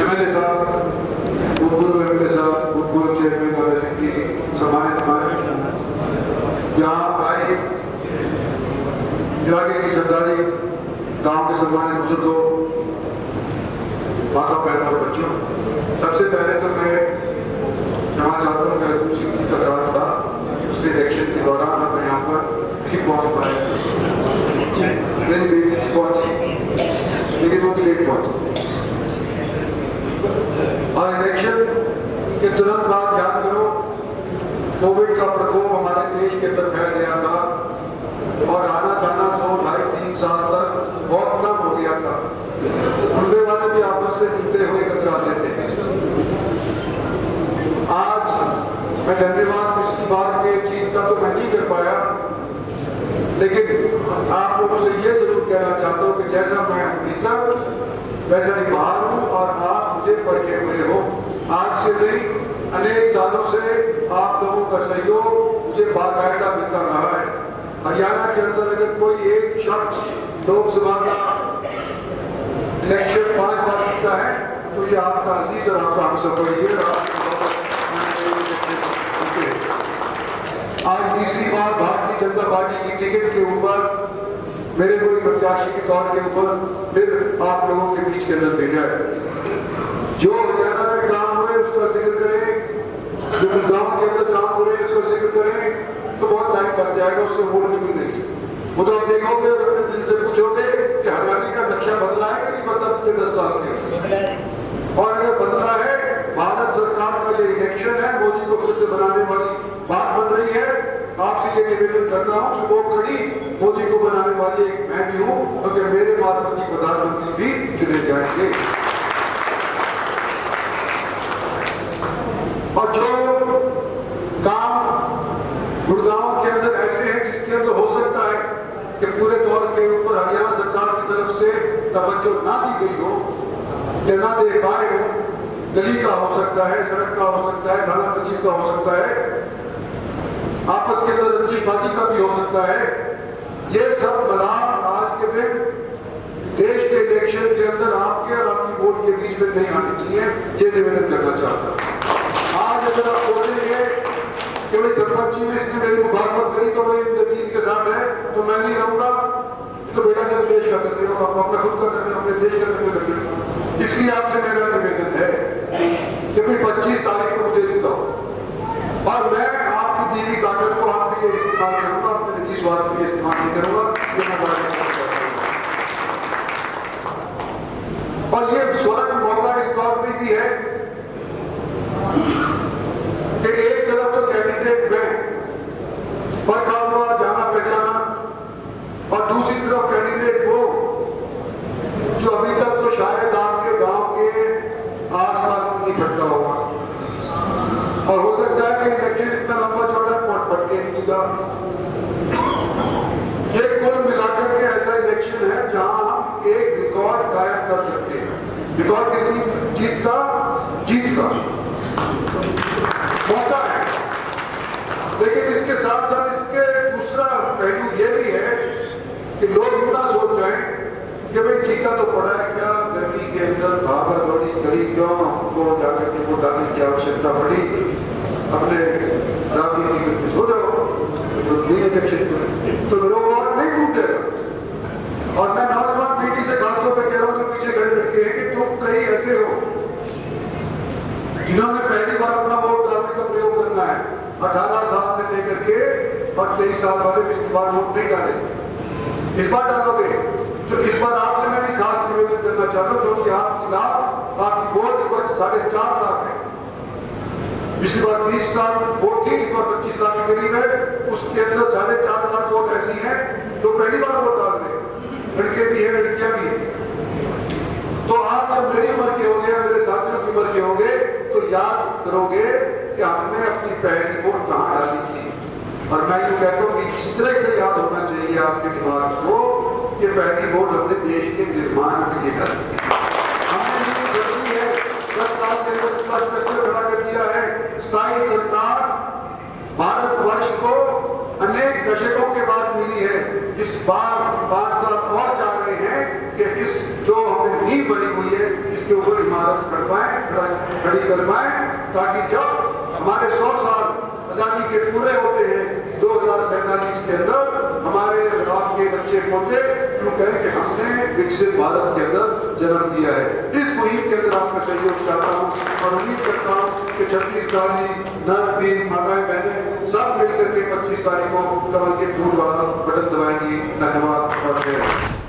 MLA साहब, भूतपूर्व MLA साहब, भूतपूर्व चेयरमैन नरेश सिंह की सम्मानित यहाँ आई इलाके की सरदारी, गांव के सम्मानित बुजुर्गों, माता बहनों और बच्चों, सबसे पहले तो मैं क्षमा चाहता हूँ कि अर्जुन सिंह जी का कार्य था, पिछले इलेक्शन के दौरान मैं यहाँ पर नहीं पहुँच पाया, मेरी बेटी पहुँची लेकिन वो लेट पहुँची। और इलेक्शन के तुरंत बाद याद करो, कोविड का प्रकोप हमारे देश के अंदर फैल गया था और आना जाना 2-2.5-3 साल तक बहुत कम हो गया था। मुंबई वाले भी आपस से मिलते हुए कतराते थे। आज मैं धन्यवाद पिछली बार के जीत का तो मैं नहीं कर पाया, लेकिन आप लोगों से ये जरूर कहना चाहता हूँ कि जैसा मैं भीतर वैसा ही बाहर हूँ और आप मुझे परखे हुए हो। आज से नहीं, अनेक सालों से आप लोगों का सहयोग मुझे बाकायदा मिलता रहा है। हरियाणा के अंदर अगर कोई एक शख्स लोकसभा का इलेक्शन 5 बार जीता है तो ये आपका अजीज और आपका हमसफर ही है। आज तीसरी बार भारतीय जनता पार्टी की टिकट के ऊपर मेरे कोई प्रत्याशी के तौर के ऊपर फिर आप लोगों के बीच के अंदर भेजा है। जो हरियाणा में काम हुए उसका जिक्र करें, जो गुड़गांव के अंदर काम हो रहे हैं उसका जिक्र करें, तो बहुत टाइम लग जाएगा उससे वोट नहीं मिलेगी। वो तो आप देखोगे और अपने दिल से पूछोगे कि हरियाणा का नक्शा बदला है कि नहीं बदला पिछले 10 साल के, और अगर बदला है, भारत सरकार का ये इलेक्शन है, मोदी को फिर से बनाने वाली बात बन रही है। आपसे ये निवेदन करता हूं कि वो कड़ी मोदी को बनाने वाली एक मैं भी हूं, अगर मेरे मार्फत प्रधानमंत्री भी चुने जाएंगे। और जो काम गुड़गांव के अंदर ऐसे हैं जिसके अंदर हो सकता है कि पूरे तौर के ऊपर हरियाणा सरकार की तरफ से तवज्जो ना दी गई हो या ना दे पाए हो, गली का हो सकता है, सड़क का हो सकता है, थाना तहसील का हो सकता है, आपस के अंदर रंजिशबाजी का भी हो सकता है। ये सब बलान आज के दिन देश के इलेक्शन के अंदर आपके और आपकी वोट के बीच में नहीं आनी चाहिए, ये निवेदन करना चाहता हूं। आज अगर आप बोलेंगे कि भाई सरपंच जी ने इसने मेरी मुखालफत करी तो मैं इंद्रजीत के साथ है तो मैं नहीं रहूंगा, तो बेटा जब देश का कर रहे हो, आप अपना खुद का कर रहे हो, अपने देश का कर रहे हो। इसलिए आपसे मेरा निवेदन है कि भाई 25 तारीख को मुझे जिताओ और मैं आपकी दी हुई ताकत को आपके लिए इस्तेमाल करूंगा, अपने निजी स्वार्थ के लिए इस्तेमाल नहीं करूंगा। और ये स्वर्ण मौका इस दौर में भी है कि एक तरफ तो कैंडिडेट में परखा हुआ जाना पहचाना और दूसरी तरफ कैंडिडेट वो जो अभी तक तो शायद आपके गांव के आसपास नहीं फटका होगा, और हो सकता है कि इलेक्शन इतना लंबा चौड़ा पट के नहीं जा। ये कुल मिलाकर के ऐसा इलेक्शन है जहां हम एक रिकॉर्ड कायम कर सकते हैं। रिकॉर्ड कितनी जीत का मौका है, लेकिन इसके साथ साथ इसके दूसरा पहलू ये भी है कि लोग यूं ना सोच रहे हैं कि भाई जीता तो पड़ा है, क्या गर्मी के अंदर भागा दौड़ी करी, क्यों हमको जाकर के वोट डालने की आवश्यकता पड़ी, अपने राजनीति में हो जाओ तो इलेक्शन तो लोग और नहीं टूटेगा। और मैं नौजवान पीढ़ी से खासतौर पर कह रहा हूँ, तो पीछे खड़े लड़के हैं कि तुम कहीं ऐसे हो जिन्होंने पहली बार अपना वोट डालने का प्रयोग करना है, 18 साल से लेकर के और 23 साल वाले पिछली बार वोट नहीं डाले, इस बार डालोगे। तो इस बार आपसे मैं भी खास निवेदन करना चाहता हूँ, क्योंकि आपकी वोट इस बार 4.5 लाख है। पिछली बार 20 लाख वोट थी, इस बार 25 लाख के करीब है। उसके अंदर 4.5 लाख वोट ऐसी हैं जो पहली बार वोट डाल रहे हैं, लड़के भी है लड़कियां भी है। तो आप जब मेरी उम्र के हो गए, मेरे साथियों की उम्र के हो गए, तो याद करोगे कि हमने अपनी पहली वोट कहां डाली थी। और मैं ये कहता हूँ कि इस तरह से याद होना चाहिए आपके दिमाग को कि पहली वोट अपने देश के निर्माण के लिए डाली थी। हमने ये जरूरी है 10 साल के अंदर इंफ्रास्ट्रक्चर खड़ा कर दिया है। स्थायी सरकार भारतवर्ष को अनेक दशकों के बाद मिली है। इस बार 5 साल और चाह रहे हैं कि इस जो हमने नींव बनी हुई है इसके ऊपर इमारत खड़ी कर पाए, ताकि जब हमारे 100 साल आजादी के पूरे होते हैं 2047 के अंदर, हमारे आपके बच्चे पोते जो कहें कि हमने विकसित भारत के अंदर जन्म लिया है। इस मुहिम के अंदर आपका सहयोग चाहता हूँ और उम्मीद करता हूँ कि छत्तीसगढ़ी नर बीर माताएं बहनें सब मिलकर के 25 तारीख को कमल के फूल वाला बटन दबाएंगी। धन्यवाद।